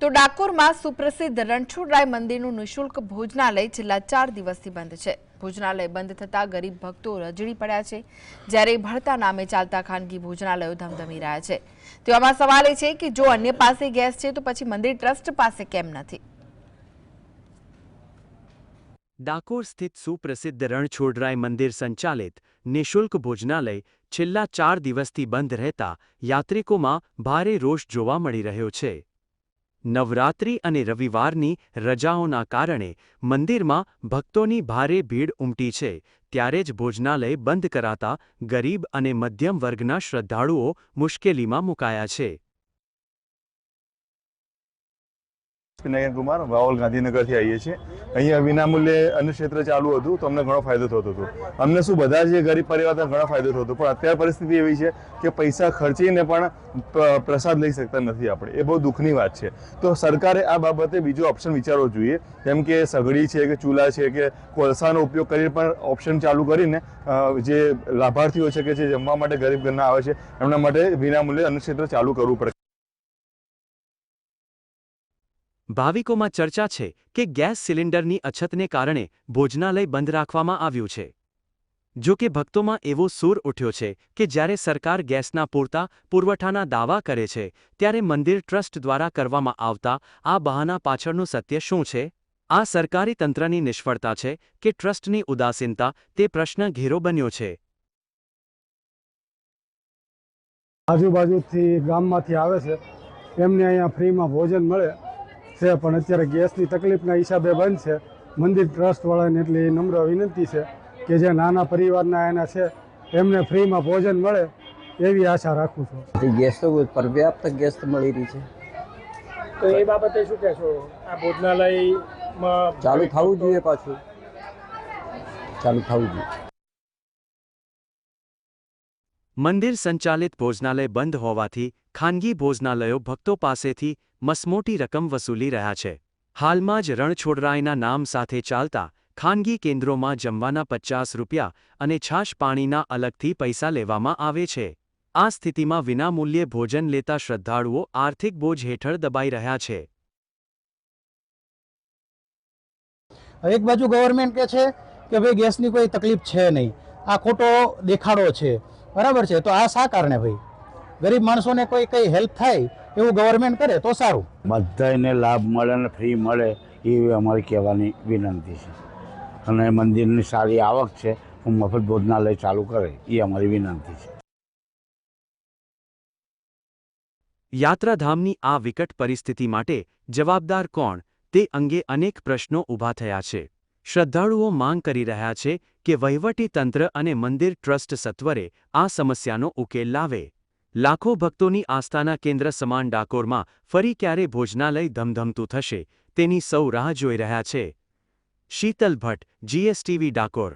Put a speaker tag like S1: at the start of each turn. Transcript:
S1: તો ડાકોરમાં સુપ્રસિદ્ધ રણછોડરાય મંદિરનું નિઃશુલ્ક ભોજનાલય છેલ્લા 4 દિવસથી બંધ છે। ભોજનાલય બંધ થતા ગરીબ ભક્તો રજડી પડ્યા છે, જ્યારે ભળતા નામે ચાલતા ખાનગી ભોજનાલયો ધમધમી રહ્યા છે। તેવામાં સવાલ એ છે કે જો અન્ય પાસે ગેસ છે તો પછી મંદિર ટ્રસ્ટ પાસે કેમ નથી?
S2: ડાકોર સ્થિત સુપ્રસિદ્ધ રણછોડરાય મંદિર સંચાલિત નિઃશુલ્ક ભોજનાલય છેલ્લા 4 દિવસથી બંધ રહેતા યાત્રિકોમાં ભારે રોષ જોવા મળી રહ્યો છે। નવરાત્રિ અને રવિવારની રજાઓના કારણે મંદિરમાં ભક્તોની ભારે ભીડ ઉમટી છે, ત્યારે જ ભોજનાલય બંધ કરાતા ગરીબ અને મધ્યમ વર્ગના શ્રદ્ધાળુઓ મુશ્કેલીમાં મુકાયા છે।
S3: નયન કુમાર વાવલ ગાંધીનગરથી આવીએ છીએ। અહીંયા વિનામૂલ્યે અન્ન ક્ષેત્ર ચાલુ હતું તો અમને ઘણો ફાયદો થતો હતો। અમને શું બધા જે ગરીબ પરિવારને ઘણો ફાયદો થતો, પણ અત્યારે પરિસ્થિતિ એવી છે કે પૈસા ખર્ચીને પણ પ્રસાદ લઈ શકતા નથી આપણે। એ બહુ દુઃખની વાત છે। તો સરકારે આ બાબતે બીજો ઓપ્શન વિચારવો જોઈએ, જેમ કે સગડી છે કે ચૂલા છે કે કોલસાનો ઉપયોગ કરીને પણ ઓપ્શન ચાલુ કરીને જે લાભાર્થીઓ છે કે જે જમવા માટે ગરીબ ઘરના આવે છે એમના માટે વિનામૂલ્યે અન્ન ક્ષેત્ર ચાલુ કરવું પડે।
S2: ભાવિકોમાં ચર્ચા છે કે ગેસ સિલિન્ડરની અછતને કારણે ભોજનાલય બંધ રાખવામાં આવ્યું છે। જો કે ભક્તોમાં એવો સૂર ઉઠ્યો છે કે જ્યારે સરકાર ગેસના પૂરતા પુરવઠાના દાવા કરે છે, ત્યારે મંદિર ટ્રસ્ટ દ્વારા કરવામાં આવતા આ બહાના પાછળનું સત્ય શું છે? આ સરકારી તંત્રની નિષ્ફળતા છે કે ટ્રસ્ટની ઉદાસીનતા, તે પ્રશ્ન ઘેરો બન્યો છે।
S4: આજુબાજુથી ગામમાંથી આવે છે, એમને અહીંયા ફ્રીમાં ભોજન મળે છે, પણ અત્યારે ગેસની તકલીફના હિસાબે બંધ છે। મંદિર ટ્રસ્ટવાળાને એટલી નમ્ર વિનંતી છે કે જે નાના પરિવારના એના છે એમને ફ્રીમાં ભોજન મળે એવી આશા રાખું છું।
S5: ગેસ તો પર્યાપ્ત ગેસ મળી રહી છે,
S6: તો એ બાબતે શું કહેશો? આ ભોજનાલયમાં
S5: ચાલુ થવું જોઈએ, પાછું ચાલુ થવું જોઈએ।
S2: મંદિર સંચાલિત ભોજનાલય બંધ હોવાથી ખાનગી ભોજનાલયો ભક્તો પાસેથી મસમોટી રકમ વસૂલી રહ્યા છે। હાલમાં જ રણછોડરાયના નામ સાથે ચાલતા ખાનગી કેન્દ્રોમાં જમવાના 50 રૂપિયા અને છાશ પાણીના અલગથી પૈસા લેવામાં આવે છે। આ સ્થિતિમાં વિનામૂલ્યે ભોજન લેતા શ્રદ્ધાળુઓ આર્થિક બોજ હેઠળ દબાઈ રહ્યા છે।
S7: એક બાજુ ગવર્મેન્ટ કહે છે કે ભાઈ ગેસની કોઈ તકલીફ છે નહીં, આ ખોટો દેખાડો છે, બરાબર છે? તો આ શા કારણે ભાઈ ગરીબ માણસોને કોઈ કંઈ હેલ્પ થાય એવું ગવર્મેન્ટ કરે તો સારું।
S8: બધાને લાભ મળે અને ફ્રી મળે એવી અમારી કહેવાની વિનંતી છે, અને મંદિરની સારી આવક છે, મફત ભોજનાલય ચાલુ કરે એ અમારી વિનંતી છે।
S2: યાત્રાધામની આ વિકટ પરિસ્થિતિ માટે જવાબદાર કોણ, તે અંગે અનેક પ્રશ્નો ઊભા થયા છે। શ્રદ્ધાળુઓ માંગ કરી રહ્યા છે કે વહીવટી તંત્ર અને મંદિર ટ્રસ્ટ સત્વરે આ સમસ્યાનો ઉકેલ લાવે। લાખો ભક્તોની આસ્થાના કેન્દ્ર સમાન ડાકોરમાં ફરી ક્યારે ભોજનાલય ધમધમતું થશે, તેની સૌ રાહ જોઈ રહ્યા છે। શીતલ ભટ્ટ, GSTV ડાકોર।